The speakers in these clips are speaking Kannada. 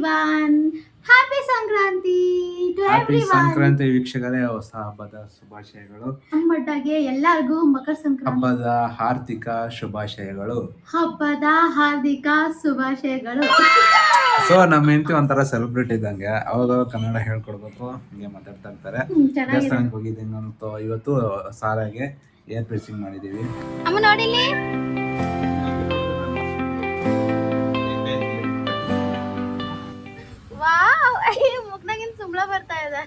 Everyone, happy Sankranti to happy everyone. Sankranti ವೀಕ್ಷಕರೇ, ಹೊಸ ಹಬ್ಬದ ಶುಭಾಶಯಗಳು. ನಮ್ಮೊಟ್ಟಾಗೆ ಎಲ್ಲರಿಗೂ ಮಕರ ಸಂಕ್ರಾಂತಿ ಹಬ್ಬದ ಹಾರ್ದಿಕ ಶುಭಾಶಯಗಳು. ಹಬ್ಬದ ಹಾರ್ದಿಕ ಶುಭಾಶಯಗಳು. ಸೊ ನಮ್ಮ ಹೆಂಡತಿ ಒಂಥರ ಸೆಲೆಬ್ರಿಟಿ ಇದ್ದಂಗೆ, ಅವಾಗ ಕನ್ನಡ ಹೇಳ್ಕೊಡ್ಬೇಕು, ಹಿಂಗೆ ಮಾತಾಡ್ತಾ ಇರ್ತಾರೆ. ದೇವಸ್ಥಾನಕ್ಕೆ ಹೋಗಿದ್ದೀನಿ ಅಂತ ಇವತ್ತು ಸಾರಾಗೆ ಏರ್ ಪ್ರೆಸಿಂಗ್ ಮಾಡಿದೀವಿ. ಅಮ್ಮ ನೋಡಿಲಿ,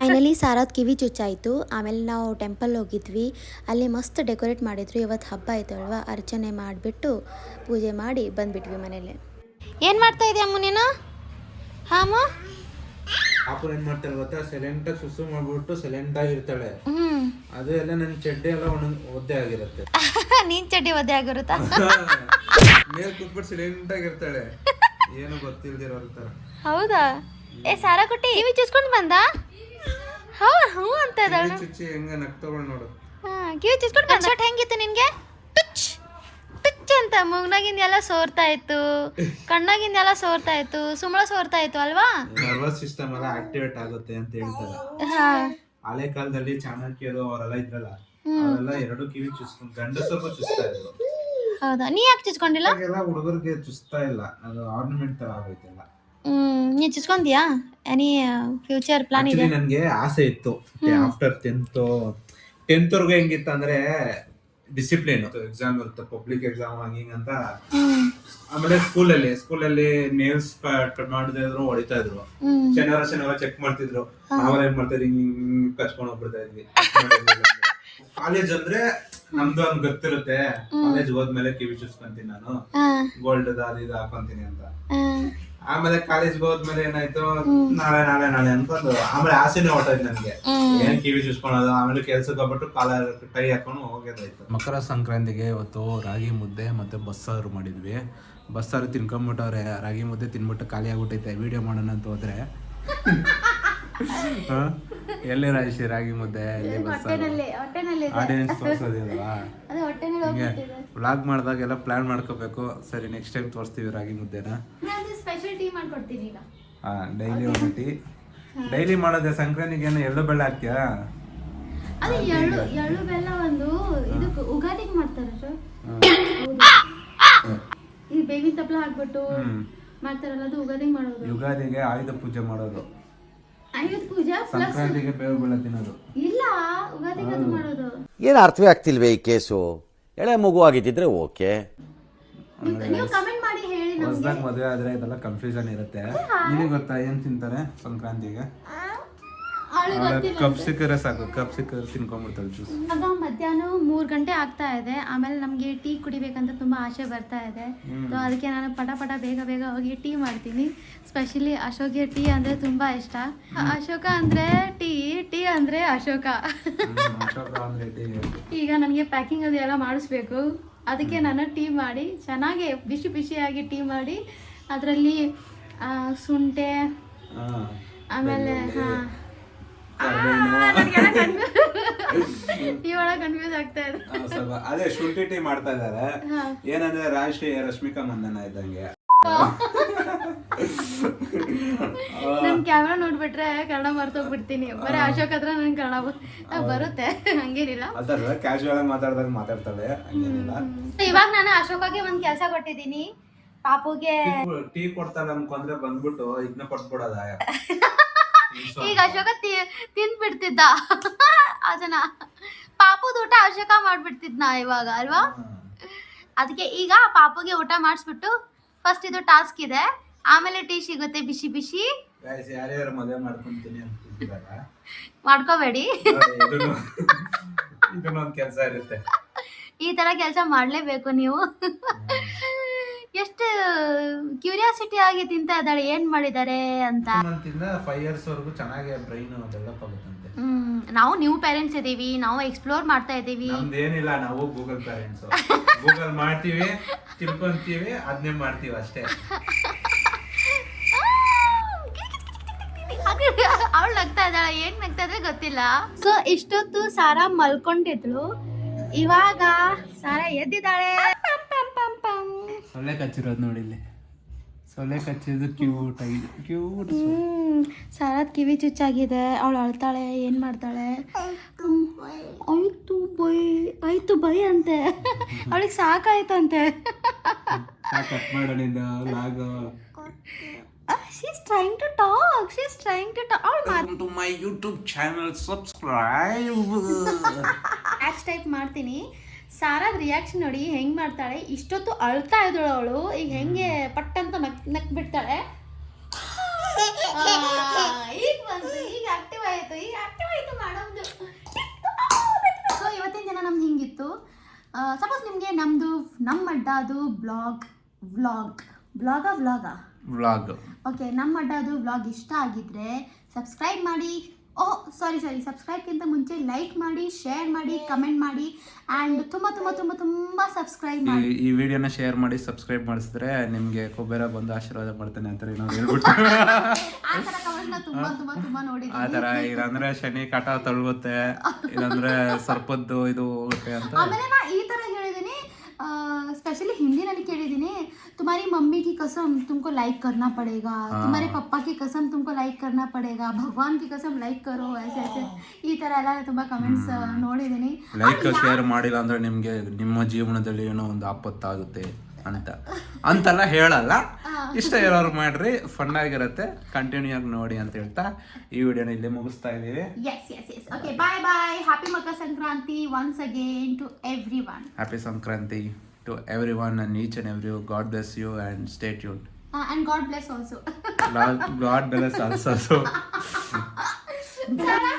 ಫೈನಲಿ ಸಾರಾದ ಕಿವಿ ಚುಚ್ಚಾಯಿತು. ಆಮೇಲೆ ನಾವು ಟೆಂಪಲ್ ಹೋಗಿದ್ವಿ, ಅಲ್ಲಿ ಮಸ್ತ್ ಡೆಕೋರೇಟ್ ಮಾಡಿದ್ರು. ಇವತ್ತು ಹಬ್ಬ ಆಯ್ತು ಅಲ್ವಾ, ಅರ್ಚನೆ ಮಾಡಿಬಿಟ್ಟು ಪೂಜೆ ಮಾಡಿ ಬಂದ್ಬಿಟ್ವಿ ಮನೇಲಿ. ಏನು ಮಾಡ್ತಾ ಇದೆಯಾ ಅಮ್ಮ ನೀನು? ಹಾಮ ಪಾಪು ಏನ್ ಮಾಡ್ತಾಳೆ ಗೊತ್ತಾ, ಸೈಲೆಂಟ್ ಆಗಿ ಸುಸು ಮಾಡ್ಬಿಟ್ಟು ಸೈಲೆಂಟ್ ಆಗಿರ್ತಾಳೆ. ಅದು ಎಲ್ಲ ನನ್ನ ಚಡ್ಡಿ ಎಲ್ಲ ಒದ್ದೆ ಆಗಿರುತ್ತೆ. ನೀನ್ ಚಡ್ಡಿ ಒದ್ದೆ ಆಗಿರುತ್ತಾ? ಮೇಲ್ ಕೂತ್ಬಿಟ್ಟು ಸೈಲೆಂಟ್ ಆಗಿರ್ತಾಳೆ, ಏನು ಗೊತ್ತಿಲ್ದಿರೋ ತರ. ಹೌದಾ? ಏ ಸಾರಾ ಕುಟ್ಟಿ, ಕಿವಿ ಚುಚ್ಕೊಂಡು ಬಂದ? ಹ್ಞೂ ಅಂತ ಇದ್ದಾಳೆ. ಚುಚ್ಚಿ ಹೆಂಗ ನಕ್ ತಗೊಳ್ ನೋಡು. ಕಿವಿ ಚುಚ್ಕೊಂಡು ಬಂದ. ಶರ್ಟ್ ಹೆಂಗಿತ್ತು ನಿನ್ಗೆ? ಟುಚ್ ಟುಚ್ ಅಂತ ಮೂಗ್ನಾಗಿಂದ ಎಲ್ಲ ಸೋರ್ತಾ ಇತ್ತು, ಕಣ್ಣಾಗಿಂದ ಎಲ್ಲ ಸೋರ್ತಾ ಇತ್ತು, ಸುಮ್ಮಳ ಸೋರ್ತಾ ಇತ್ತು ಅಲ್ವಾ? ನರ್ವಸ್ ಸಿಸ್ಟಮ್ ಎಲ್ಲ ಆಕ್ಟಿವೇಟ್ ಆಗುತ್ತೆ ಅಂತ ಹೇಳ್ತಾರೆ. ಹಳೆ ಕಾಲದಲ್ಲಿ ಚಾಣಕ್ಯರು ಅವರೆಲ್ಲ ಇದ್ರಲ್ಲ, ಅವರೆಲ್ಲ ಎರಡು ಕಿವಿ ಚುಚ್ಕೊಂಡು ಗಂಡಸರು ಚುಚ್ತಾ ಇದ್ರು. ಹೌದಾ? ನೀ ಯಾಕೆ ಚುಚ್ಕೊಂಡಿಲ್ಲ? ಎಲ್ಲ ಹುಡುಗರಿಗೆ ಚುಚ್ತಾ ಇಲ್ಲ, ಅದು ಆರ್ನಮೆಂಟ್ ತರ ಆಗೋಯ್ತಲ್ಲ. ನೀ ಚುಚ್ಕೊಂತೀಯಾ? ಎನಿ ಫ್ಯೂಚರ್ ಪ್ಲಾನ್ ಇದೆ? ನನ್ಗೆ ಆಸೆ ಇತ್ತು ಆಫ್ಟರ್ ಟೆಂತ್ ವರ್ಗು. ಹೆಂಗಿತ್ತು ಅಂದ್ರೆ ಡಿಸಿಪ್ಲಿನ್, ಎಕ್ಸಾಮ್ ಇರುತ್ತೆ, ಪಬ್ಲಿಕ್ ಎಕ್ಸಾಮ್ ಹಂಗಿಂಗಂತ. ಆಮೇಲೆ ಸ್ಕೂಲಲ್ಲಿ ನೇಲ್ಸ್ ಕಟ್ ಮಾಡದೇ ಇದ್ರು ಹೊಡಿತಾ ಇದ್ರು. ಶನಿವಾರ ಚೆಕ್ ಮಾಡ್ತಿದ್ರು. ನಾವೆಲ್ಲ ಏನ್ ಮಾಡ್ತಾ ಇದ್ವಿ, ಹಿಂಗ್ ಕಚ್ಕೊಂಡ್ ಹೋಗ್ಬಿಡ್ತಾ ಇದ್ವಿ. ಕಾಲೇಜ್ ಅಂದ್ರೆ ನಮ್ದು ಒಂದ್ ಗೊತ್ತಿರುತ್ತೆ, ಕಾಲೇಜ್ ಹೋದ್ಮೇಲೆ ಕಿವಿ ಚುಚ್ಕೊಂತೀನಿ ನಾನು, ಗೋಲ್ಡ್ ಅದು ಇದು ಹಾಕೊಂತೀನಿ ಅಂತ. ಆಮೇಲೆ ಕಾಲೇಜ್ಗೆ ಹೋದ್ಮೇಲೆ ಏನಾಯ್ತು, ನಾಳೆ ಅನ್ಕೊಂಡು ಆಮೇಲೆ ಆಸೆನೇ ಹೊಟ್ಟೋಯ್ತು ನನ್ಗೆ, ಏನ್ ಕಿವಿ ಚುಚ್ಕೊಳೋದು. ಆಮೇಲೆ ಕೆಲ್ಸಕ್ಕೆ ಹೋಗ್ಬಿಟ್ಟು ಕಾಲರ್ ಟೈ ಹಾಕೊಂಡು ಹೋಗೋದಾಯ್ತು. ಮಕರ ಸಂಕ್ರಾಂತಿಗೆ ಇವತ್ತು ರಾಗಿ ಮುದ್ದೆ ಮತ್ತೆ ಬಸ್ಸಾರು ಮಾಡಿದ್ವಿ. ಬಸ್ಸಾರು ತಿನ್ಕೊಂಡ್ಬಿಟ್ಟವ್ರೆ, ರಾಗಿ ಮುದ್ದೆ ತಿನ್ಬಿಟ್ಟು ಖಾಲಿ ಆಗ್ಬಿಟ್ಟೈತೆ. ವಿಡಿಯೋ ಮಾಡೋಣ ಅಂತ ಹೋದ್ರೆ ಎಲ್ಲಿ ರಾಜಿ ರಾಗಿ ಮುದ್ದೆ, ಎಲ್ಲಿ ಬಸ್ಸಾರು, ಆಡಿಯನ್ಸ್ ತೋರ್ಸೋದಿಲ್ವಾ? ವ್ಲಾಗ್ ಮಾಡಿದಾಗೆಲ್ಲ ಪ್ಲಾನ್ ಮಾಡ್ಕೋಬೇಕು. ಸರಿ, ನೆಕ್ಸ್ಟ್ ಟೈಮ್ ತೋರಿಸ್ತೀವಿ ರಾಗಿ ಮುದ್ದೆನ. ಡೈಲಿ ಒಂದು ಟೀ, ಡೈಲಿ ಮಾಡೋದೆ. ಸಂಕ್ರಾಂತಿಗೆ ಏನು ಎಳ್ಳು ಬೆಲ್ಲ ಹಾಕ್ತೀಯಾ? ಅದೇ ಎಳ್ಳು ಬೆಲ್ಲ ಒಂದು ಇದಕ್ಕೆ ಉಗಾದಿಗೆ ಮಾಡ್ತಾರೆ ಸರ್. ಈ ಬೇವಿನ ತಪ್ಪಲ ಹಾಕ್ಬಿಟ್ಟು ಮಾಡ್ತಾರಲ್ಲ, ಅದು ಉಗಾದಿಗೆ ಮಾಡೋದು. ಯುಗಾದಿಗೆ ಆಯುಧ ಪೂಜೆ ಮಾಡೋದು. ಆಯುಧ ಪೂಜೆ ಸಂಕ್ರಾಂತಿಗೆ ಬೇವು ಬೆಲ್ಲ ತಿನ್ನೋದು. ಇಲ್ಲ, ಉಗಾದಿಗೆ ಅದು ಮಾಡೋದು. ಏನು ಅರ್ಥವೇ ಆಗ್ತಿಲ್ವೇ ಈ ಕೇಸು? ಎಳೆ ಮಗು ಆಗಿದ್ದಿದ್ರೆ ಓಕೆ. ನೀವು ಕಮೆಂಟ್ ಮಾಡಿ ಹೇಳಿ. ಹೊಸದಾಗಿ ಮದುವೆ ಆದ್ರೆ ಇದೆಲ್ಲ ಕನ್ಫ್ಯೂಷನ್ ಇರುತ್ತೆ. ನಿನಗೆ ಗೊತ್ತಾ ಏನ್ ತಿಂತಾರೆ ಸಂಕ್ರಾಂತಿಗೆ? ಕಪ್ ಸಿಕ್ಕರೆ ಸಾಕು, ಕಪ್ ಸಿಕ್ಕರೆ ತಿನ್ಕೊಂಡ್ಬಿಡ್ತಾರೆ ಜ್ಯೂಸ್. ಆಗ ಮಧ್ಯಾಹ್ನ 3 ಗಂಟೆ ಆಗ್ತಾ ಇದೆ. ಆಮೇಲೆ ನಮ್ಗೆ ಟೀ ಕುಡಿಬೇಕಂತ ತುಂಬಾ ಆಸೆ ಬರ್ತಾ ಇದೆ. ಅದಕ್ಕೆ ನಾನು ಪಟ ಬೇಗ ಹೋಗಿ ಟೀ ಮಾಡ್ತೀನಿ. ಸ್ಪೆಷಲಿ ಅಶೋಕ್ಗೆ ಟೀ ಅಂದ್ರೆ ತುಂಬಾ ಇಷ್ಟ. ಅಶೋಕ ಅಂದ್ರೆ ಟೀ ಅಂದ್ರೆ ಅಶೋಕ. ಈಗ ನನಗೆ ಪ್ಯಾಕಿಂಗ್ ಅದು ಎಲ್ಲ ಮಾಡಿಸ್ಬೇಕು. ಅದಕ್ಕೆ ನಾನು ಟೀ ಮಾಡಿ ಚೆನ್ನಾಗಿ ಬಿಸಿಯಾಗಿ ಟೀ ಮಾಡಿ, ಅದರಲ್ಲಿ ಶುಂಠಿ, ಆಮೇಲೆ ಇವಾಗ ಕನ್ಫ್ಯೂಸ್ ಆಗ್ತಾ ಇದೆ. ಅದೇ ಶುಂಠಿ ಟೀ ಮಾಡ್ತಾ ಇದಾರೆ. ಏನಂದ್ರೆ ರಶ್ಮಿಕಾ ಮಂದನ ಇದ್ದಂಗೆ. ನನ್ ಕ್ಯಾಮ್ರಾ ನೋಡ್ಬಿಟ್ರೆ ಕನ್ನಡ ಮರ್ತೋಗ್ಬಿಡ್ತೀನಿ. ಬರೀ ಅಶೋಕ್ ಹತ್ರ ನನ್ ಕನ್ನಡ ಬರುತ್ತೆ, ಹಂಗೇನಿಲ್ಲ. ಅದಲ್ಲ, ಕ್ಯಾಶುವಲ್ ಆಗಿ ಮಾತಾಡ್ತಾಳೆ, ಹಂಗೇನಿಲ್ಲ. ಇವಾಗ ನಾನು ಅಶೋಕಗೆ ಒಂದ್ ಕೆಲಸ ಕೊಟ್ಟಿದ್ದೀನಿ. ಪಾಪುಗೆ ಟೀ ಕೊಡ್ತಾಳೆ ಅನ್ಕೊಂಡ್ರೆ ಬಂದ್ಬಿಟ್ಟು ಇದನ್ನ ಕೊಟ್ಬಿಡೋದ. ಈಗ ಅಶೋಕ ತಿನ್ಬಿಡ್ತಿದ್ದ ಅದನ್ನ. ಪಾಪುದ ಊಟ ಅಶೋಕ ಮಾಡ್ಬಿಡ್ತಿದ್ನ ಇವಾಗ ಅಲ್ವಾ? ಅದಕ್ಕೆ ಈಗ ಪಾಪುಗೆ ಊಟ ಮಾಡಿಸ್ಬಿಟ್ಟು ಫಸ್ಟ್ ಇದು ಟಾಸ್ಕ್ ಇದೆ, ಆಮೇಲೆ ಟೀ ಸಿಗುತ್ತೆ ಬಿಸಿ. ಯಾರ್ಯಾರು ಮದುವೆ ಮಾಡ್ಕೊಂತೀನಿ ಅಂತಿದ್ದೀರಲ್ಲ, ಮಾಡ್ಕೋಬೇಡಿ. ಇದನ್ನೊಂದು ಕೆಲಸ ಇರುತ್ತೆ, ಈ ತರ ಕೆಲಸ ಮಾಡ್ಲೇಬೇಕು ನೀವು. ಎಷ್ಟು ಕ್ಯೂರಿಯಾಸಿಟಿ ಆಗಿ ತಿಂತಾ ಇದ್ದಾಳೆ, ಏನ್ ಮಾಡಿದ್ದಾರೆ ಅಂತ. 5 years ವರೆಗೂ ಚೆನ್ನಾಗಿ ಬ್ರೈನ್ ಡೆವಲಪ್ ಆಗುತ್ತಂತೆ. ನಾವು ನ್ಯೂ ಪೇರೆಂಟ್ಸ್ ಇದೀವಿ, ನಾವು ಎಕ್ಸ್ಪ್ಲೋರ್ ಮಾಡ್ತಾ ಇದೀವಿ. ನಮ್ದೇನಿಲ್ಲ, ನಾವು ಗೂಗಲ್ ಪೇರೆಂಟ್ಸ್. ಗೂಗಲ್ ಮಾಡ್ತೀವಿ, ತಿಳ್ಕೊಂತೀವಿ, ಅದನ್ನೇ ಮಾಡ್ತೀವಿ ಅಷ್ಟೇ. ಅವಳು ನಗ್ತಾ ಇದ್ದಾಳೆ, ಏನ್ ನಗ್ತಾ ಇದ್ರೆ ಗೊತ್ತಿಲ್ಲ. ಸೊ ಇಷ್ಟೊತ್ತು ಸಾರಾ ಮಲ್ಕೊಂಡಿದ್ಲು, ಇವಾಗ ಸಾರಾ ಎದ್ದಿದ್ದಾಳೆ. ಸೊಳ್ಳೆ ಕಚ್ಚಿರೋದು ನೋಡಿ ಇಲ್ಲಿ. ಸೊಳ್ಳೆ ಕಚ್ಚಿದ್ದು ಕ್ಯೂಟ್ ಆಗಿದೆ, ಕ್ಯೂಟ್. ಸಾರಾತ್ ಕಿವಿ ಚುಚ್ಚಾಗಿದೆ, ಅವಳು ಅಳ್ತಾಳೆ, ಏನು ಮಾಡ್ತಾಳೆ? ಆಯ್ತು ಬೈ ಅಂತೆ, ಅವಳಿಗೆ ಸಾಕಾಯ್ತಂತೆ. ಕಟ್ ಮಾಡೋಣಿಂದ log. She's trying to talk. Welcome to my YouTube channel. Subscribe. ಆ್ಯಚ್ ಟೈಪ್ ಮಾಡ್ತೀನಿ. ಸಾರಾದ ರಿಯಾಕ್ಷನ್ ನೋಡಿ ಹೆಂಗೆ ಮಾಡ್ತಾಳೆ. ಇಷ್ಟೊತ್ತು ಅಳ್ತಾ ಇದ್ದಳು ಅವಳು, ಈಗ ಹೆಂಗೆ ಪಟ್ಟಂತ ನಕ್ ಬಿಡ್ತಾಳೆ. ಈಗ ಬಂತು, ಈಗ ಆಕ್ಟಿವ್ ಆಯಿತು ಮಾಡೋದು. ಸೊ ಇವತ್ತಿನ ದಿನ ನಮ್ದು ಹಿಂಗಿತ್ತು. ಸಪೋಸ್ ನಿಮಗೆ ನಮ್ಮ ಅಡ್ಡಾದು ವ್ಲಾಗ್ ಓಕೆ, ನಮ್ಮ ಅಡ್ಡಾದು ವ್ಲಾಗ್ ಇಷ್ಟ ಆಗಿದ್ರೆ ಸಬ್ಸ್ಕ್ರೈಬ್ ಮಾಡಿ. ಸಬ್ಸ್ಕ್ರೈಬ್ಗಿಂತ ಮುಂಚೆ ಲೈಕ್ ಮಾಡಿ, ಶೇರ್ ಮಾಡಿ, ಕಮೆಂಟ್ ಮಾಡಿ ಆ್ಯಂಡ್ ತುಂಬ ಸಬ್ಸ್ಕ್ರೈಬ್ ಮಾಡಿ. ಈ ವಿಡಿಯೋನ ಶೇರ್ ಮಾಡಿ ಸಬ್ಸ್ಕ್ರೈಬ್ ಮಾಡಿಸಿದ್ರೆ ನಿಮಗೆ ಕುಬೇರ ಬಂದು ಆಶೀರ್ವಾದ ಮಾಡ್ತಾನೆ ಅಂತ ನಾವು ಹೇಳ್ಬಿಟ್ಟು ಆ ಥರ ಕಮೆಂಟ್ನ ತುಂಬ ನೋಡಿದ್ದೀನಿ. ಆ ಥರ ಇಲ್ಲಾಂದ್ರೆ ಶನಿ ಕಾಟ ತಳ್ಳುತ್ತೆ, ಇಲ್ಲಾಂದ್ರೆ ಸರ್ಪದ್ದು ಇದು ಹೋಗುತ್ತೆ ಅಂತ. ಆಮೇಲೆ ನಾ ಈ ಥರ ಹೇಳಿದ್ದೀನಿ, स्पेशली हिंदी ಕೇಳಿದ್ದೀನಿ. तुम्हारी मम्मी की कसम तुमको लाइक करना पड़ेगा, तुम्हारे पापा की कसम तुमको लाइक करना पड़ेगा, भगवान की कसम लाइक करो, ऐसे ಈ ಥರ ಎಲ್ಲ ತುಂಬ ಕಮೆಂಟ್ಸ್ ನೋಡಿದ್ದೀನಿ. ಲೈಕ್ ಶೇರ್ ಮಾಡಿಲ್ಲ ಅಂದ್ರೆ ನಿಮಗೆ ನಿಮ್ಮ ಜೀವನದಲ್ಲಿ ಏನೋ ಒಂದು ಆಪತ್ತಾಗುತ್ತೆ ಅಂತೆಲ್ಲ ಹೇಳಲ್ಲ. ಇಷ್ಟ ಇರೋರು ಮಾಡ್ರಿ, ಫನ್ ಆಗಿರುತ್ತೆ, ಕಂಟಿನ್ಯೂ ಆಗಿ ನೋಡಿ ಅಂತ ಹೇಳ್ತಾ ಈ ವಿಡಿಯೋನ ಇಲ್ಲೇ ಮುಗಿಸ್ತಾ ಇದೀವಿ. Yes okay, bye. Happy Makara Sankranti once again to everyone. Happy Sankranti to everyone and each and every. God bless you and stay tuned. And God bless also. God bless also. Sarah?